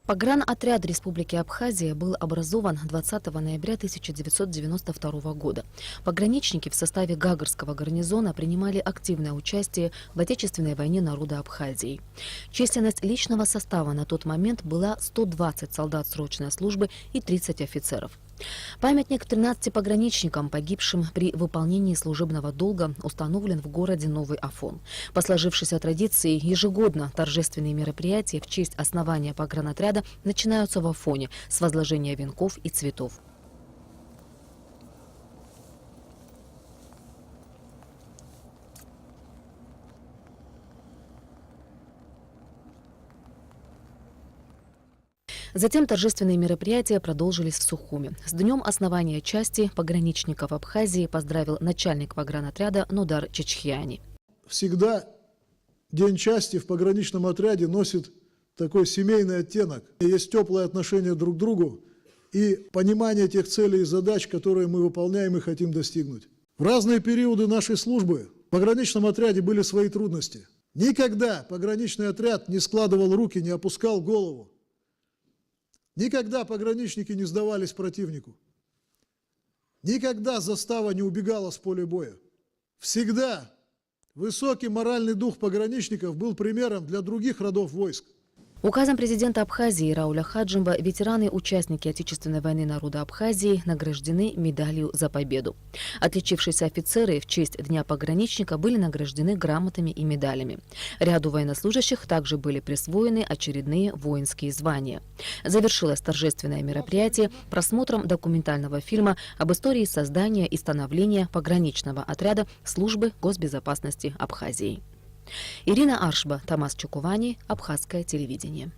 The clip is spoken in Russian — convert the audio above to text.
Погранотряд Республики Абхазия был образован 20 ноября 1992 года. Пограничники в составе Гагарского гарнизона принимали активное участие в Отечественной войне народа Абхазии. Численность личного состава на тот момент была 120 солдат срочной службы и 30 офицеров. Памятник 13 пограничникам, погибшим при выполнении служебного долга, установлен в городе Новый Афон. По сложившейся традиции, ежегодно торжественные мероприятия в честь основания погранотряда начинаются в Афоне с возложения венков и цветов. Затем торжественные мероприятия продолжились в Сухуми. С днем основания части пограничников Абхазии поздравил начальник погранотряда Нодар Чичхиани. Всегда День части в пограничном отряде носит такой семейный оттенок. Есть теплое отношение друг к другу и понимание тех целей и задач, которые мы выполняем и хотим достигнуть. В разные периоды нашей службы в пограничном отряде были свои трудности. Никогда пограничный отряд не складывал руки, не опускал голову. Никогда пограничники не сдавались противнику. Никогда застава не убегала с поля боя. Всегда высокий моральный дух пограничников был примером для других родов войск. Указом президента Абхазии Рауля Хаджимба ветераны-участники Отечественной войны народа Абхазии награждены медалью за победу. Отличившиеся офицеры в честь Дня пограничника были награждены грамотами и медалями. Ряду военнослужащих также были присвоены очередные воинские звания. Завершилось торжественное мероприятие просмотром документального фильма об истории создания и становления пограничного отряда Службы госбезопасности Абхазии. Ирина Аршба, Тамас Чукувани, Абхазское телевидение.